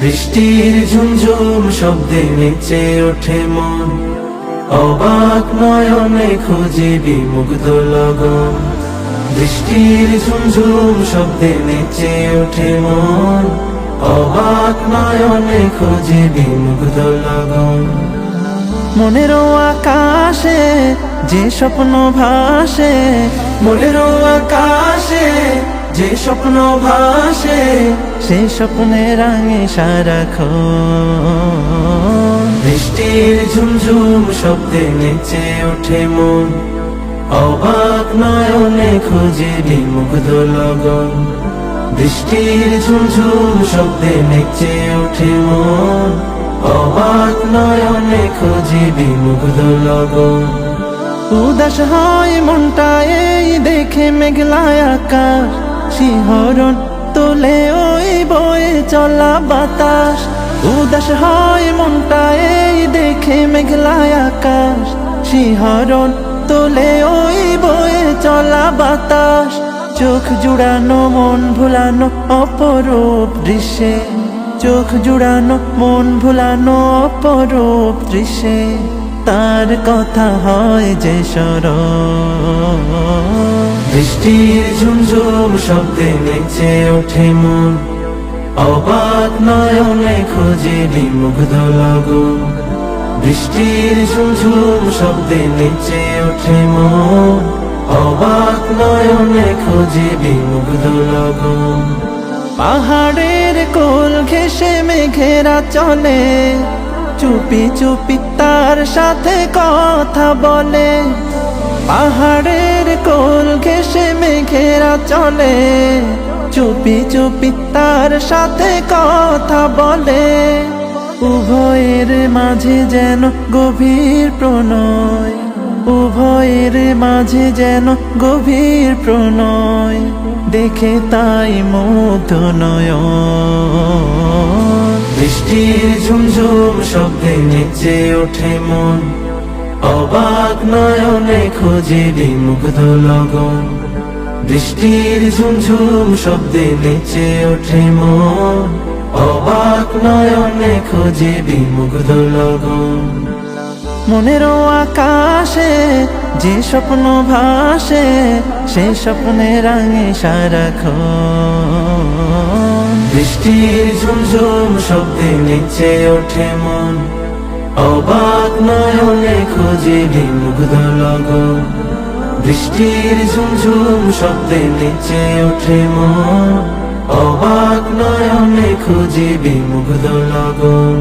বৃষ্টির ঝুমঝুম শব্দে নেচে ওঠে মন, অবাক নয়নে খুঁজে বিমুগ্ধ লগন। বৃষ্টির ঝুমঝুম শব্দে নেচে ওঠে মন, অবাক নয়নে খুঁজে বিমুগ্ধ লগন। মনেরও আকাশে যে স্বপ্ন ভাসে, মনেরও আকাশে যে স্বপ্ন ভাসে, সেই স্বপ্নে রাঙে সারাক্ষণ। বৃষ্টির ঝুমঝুম শব্দে নেচে ওঠে মন, অবাক নয়নে খুঁজে বিমুগ্ধ লগন। বৃষ্টির ঝুমঝুম শব্দে নেচে ওঠে মন, অবাক নয়নে খুঁজে বিমুগ্ধ লগন। উদাস হয় মনটা এই দেখে মেঘলা আকাশ, শিহরণ তোলে ওই বয়ে চলা বাতাস। উদাস হয় মনটা এই দেখে মেঘলা আকাশ, শিহরণ তোলে ওই বয়ে চলা বাতাস। চোখ জুড়ানো মন ভুলানো অপরূপ দৃশ্যে, চোখ জুড়ানো মন ভুলানো অপরূপ দৃশ্যে, তার কথা হয় যে স্মরণ। বৃষ্টির ঝুমঝুম শব্দে নেচে ওঠে মন, অবাক নয়নে খুঁজে বিমুগ্ধ লগন। বৃষ্টির ঝুমঝুম শব্দে নেচে ওঠে মন, অবাক নয়নে খুঁজে বিমুগ্ধ লগন। পাহাড়ের কোল ঘেঁষে মেঘেরা চলে, চুপি চুপি তার সাথে কথা বলে। পাহাড়ের কোল ঘেঁষে মেঘেরা চলে, চুপি চুপি তার সাথে কথা বলে। উভয়ের মাঝে যেন গভীর প্রণয়, উভয়ের মাঝে যেন গভীর প্রণয়, দেখে তাই মুগ্ধ নয়ন। বৃষ্টির ঝুমঝুম শব্দে নেচে ওঠে মন, অবাক নয়নে খুঁজে বিমুগ্ধ লগন। বৃষ্টির ঝুমঝুম শব্দে নেচে ওঠে মন, অবাক নয়নে খুঁজে বিমুগ্ধ লগন। মনেরও আকাশে যে স্বপ্ন ভাসে, সেই স্বপ্নে রাঙে সারাক্ষণ। বৃষ্টির ঝুমঝুম শব্দে নেচে ওঠে মন, অবাক নয়নে খুঁজে বিমুগ্ধ লগন। বৃষ্টির ঝুমঝুম শব্দে নেচে ওঠে মন, অবাক নয়নে খুঁজে বিমুগ্ধ লগন।